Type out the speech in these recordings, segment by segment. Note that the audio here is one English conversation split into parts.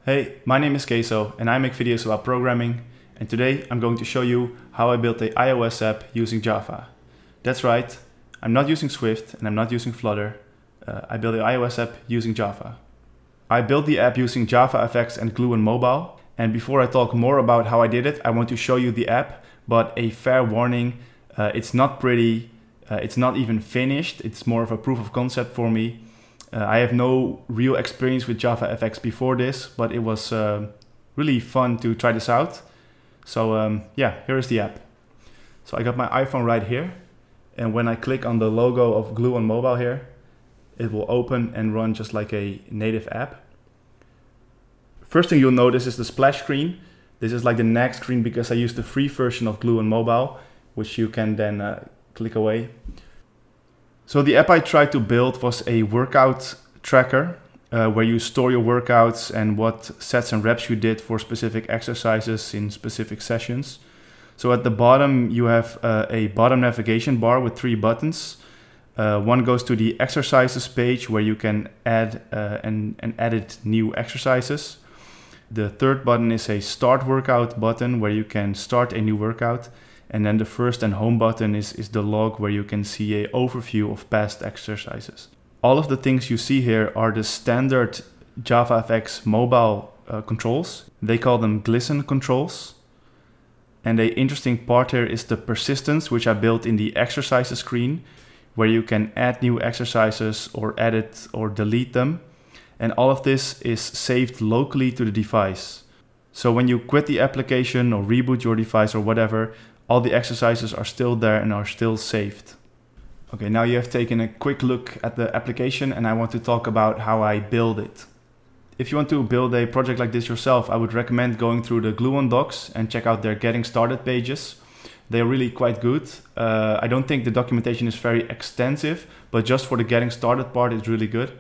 Hey, my name is Keso and I make videos about programming, and today I'm going to show you how I built an iOS app using Java. That's right, I'm not using Swift and I'm not using Flutter. I built an iOS app using Java. I built the app using JavaFX and Gluon Mobile, and before I talk more about how I did it, I want to show you the app, but a fair warning, it's not pretty, it's not even finished, it's more of a proof of concept for me. I have no real experience with JavaFX before this, but it was really fun to try this out. So yeah, here is the app. So I got my iPhone right here, and when I click on the logo of Gluon Mobile here, it will open and run just like a native app. First thing you'll notice is the splash screen. This is like the next screen because I used the free version of Gluon Mobile, which you can then click away. So the app I tried to build was a workout tracker where you store your workouts and what sets and reps you did for specific exercises in specific sessions. So at the bottom you have a bottom navigation bar with 3 buttons. One goes to the exercises page where you can add and edit new exercises. The third button is a start workout button where you can start a new workout. And then the first and home button is the log where you can see an overview of past exercises. All of the things you see here are the standard JavaFX mobile controls. They call them glisten controls. And the interesting part here is the persistence, which I built in the exercises screen, where you can add new exercises or edit or delete them. And all of this is saved locally to the device. So when you quit the application or reboot your device or whatever, all the exercises are still there and are still saved. Okay, now you have taken a quick look at the application and I want to talk about how I build it. If you want to build a project like this yourself, I would recommend going through the Gluon docs and check out their getting started pages. They're really quite good. I don't think the documentation is very extensive, but just for the getting started part, it's really good.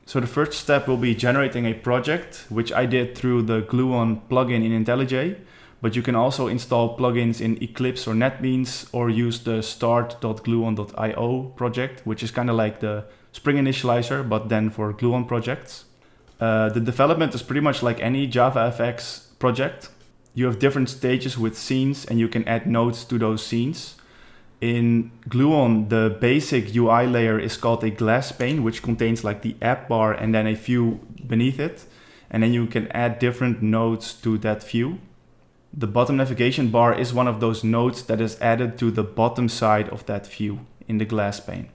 So the first step will be generating a project, which I did through the Gluon plugin in IntelliJ. But you can also install plugins in Eclipse or NetBeans or use the start.gluon.io project, which is kind of like the Spring Initializer, but then for Gluon projects. The development is pretty much like any JavaFX project. You have different stages with scenes and you can add nodes to those scenes. In Gluon, the basic UI layer is called a glass pane, which contains like the app bar and then a view beneath it. And then you can add different nodes to that view. The bottom navigation bar is one of those nodes that is added to the bottom side of that view in the glass pane.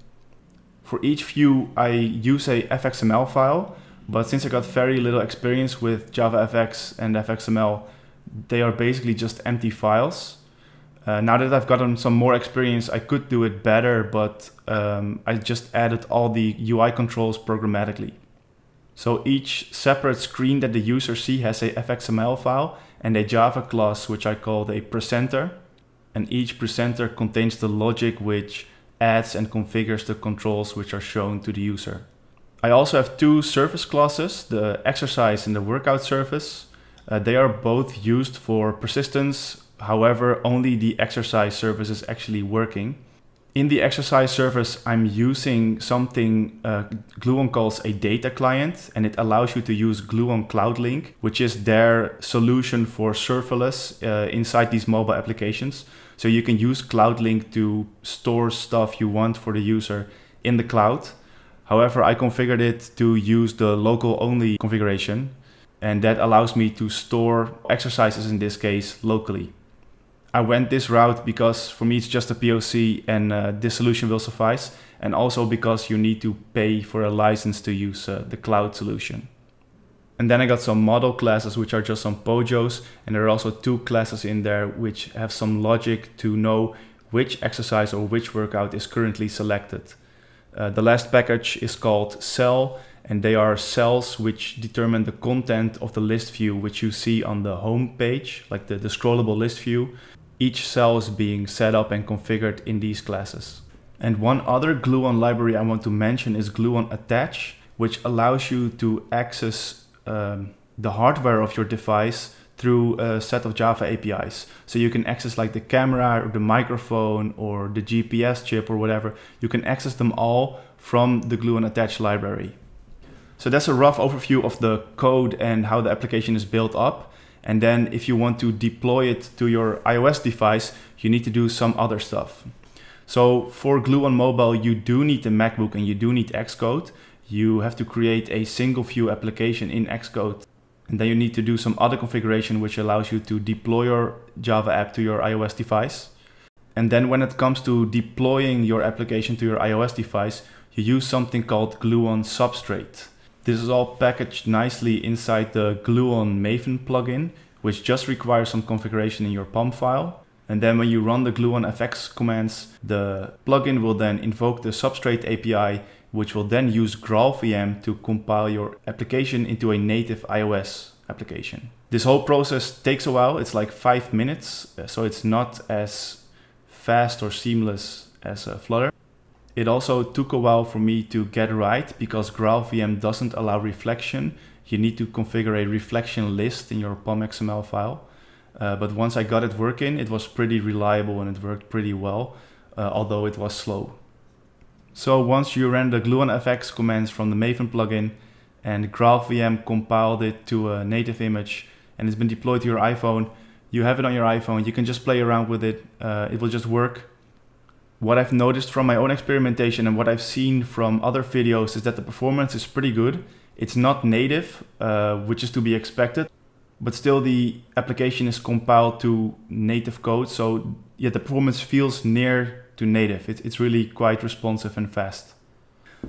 For each view, I use a fxml file, but since I got very little experience with JavaFX and fxml, they are basically just empty files. Now that I've gotten some more experience, I could do it better, but I just added all the UI controls programmatically. So each separate screen that the user sees has a fxml file and a Java class, which I called a presenter. And each presenter contains the logic which adds and configures the controls which are shown to the user. I also have 2 service classes, the exercise and the workout service. They are both used for persistence. However, only the exercise service is actually working. In the exercise service, I'm using something Gluon calls a data client, and it allows you to use Gluon Cloud Link, which is their solution for serverless inside these mobile applications. So you can use Cloud Link to store stuff you want for the user in the cloud. However, I configured it to use the local only configuration, and that allows me to store exercises in this case locally. I went this route because for me it's just a POC and this solution will suffice, and also because you need to pay for a license to use the cloud solution. And then I got some model classes which are just some pojos, and there are also 2 classes in there which have some logic to know which exercise or which workout is currently selected. The last package is called cell, and they are cells which determine the content of the list view which you see on the home page, like the scrollable list view. Each cell is being set up and configured in these classes. And one other Gluon library I want to mention is Gluon Attach, which allows you to access the hardware of your device through a set of Java APIs. So you can access like the camera or the microphone or the GPS chip or whatever. You can access them all from the Gluon Attach library. So that's a rough overview of the code and how the application is built up. And then if you want to deploy it to your iOS device, you need to do some other stuff. So for Gluon Mobile, you do need the MacBook and you do need Xcode. You have to create a single view application in Xcode. And then you need to do some other configuration which allows you to deploy your Java app to your iOS device. And then when it comes to deploying your application to your iOS device, you use something called Gluon Substrate. This is all packaged nicely inside the Gluon Maven plugin, which just requires some configuration in your POM file. And then when you run the GluonFX commands, the plugin will then invoke the Substrate API, which will then use GraalVM to compile your application into a native iOS application. This whole process takes a while. It's like 5 minutes, so it's not as fast or seamless as Flutter. It also took a while for me to get right because GraalVM doesn't allow reflection. You need to configure a reflection list in your POM XML file. But once I got it working, it was pretty reliable and it worked pretty well, although it was slow. So once you ran the GluonFX commands from the Maven plugin and GraalVM compiled it to a native image and it's been deployed to your iPhone, you have it on your iPhone, you can just play around with it, it will just work. What I've noticed from my own experimentation and what I've seen from other videos is that the performance is pretty good. It's not native, which is to be expected, but still the application is compiled to native code. So yeah, the performance feels near to native. It's really quite responsive and fast.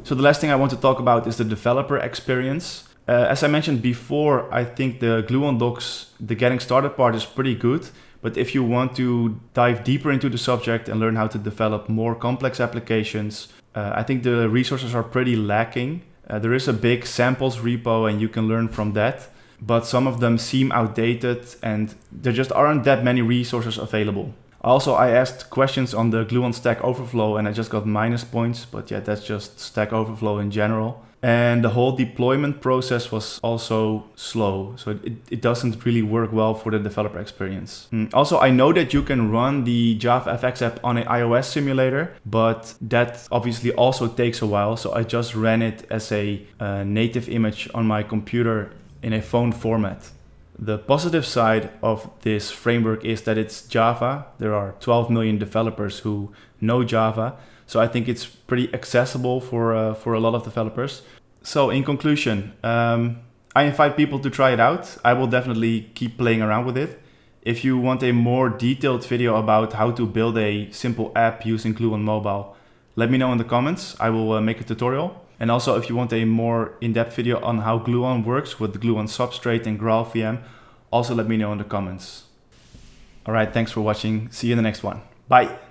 So the last thing I want to talk about is the developer experience. As I mentioned before, I think the Gluon docs, the getting started part is pretty good. But if you want to dive deeper into the subject and learn how to develop more complex applications, I think the resources are pretty lacking. There is a big samples repo and you can learn from that, but some of them seem outdated and there just aren't that many resources available. Also, I asked questions on the Gluon Stack Overflow and I just got minus points, but yeah, that's just Stack Overflow in general. And the whole deployment process was also slow, so it doesn't really work well for the developer experience. Also, I know that you can run the JavaFX app on an iOS simulator, but that obviously also takes a while, so I just ran it as a native image on my computer in a phone format. The positive side of this framework is that it's Java. There are 12 million developers who know Java, so I think it's pretty accessible for a lot of developers. So in conclusion, I invite people to try it out. I will definitely keep playing around with it. If you want a more detailed video about how to build a simple app using Gluon Mobile, let me know in the comments. I will make a tutorial. And also if you want a more in-depth video on how Gluon works with the Gluon Substrate and GraalVM, also let me know in the comments. All right, thanks for watching. See you in the next one. Bye.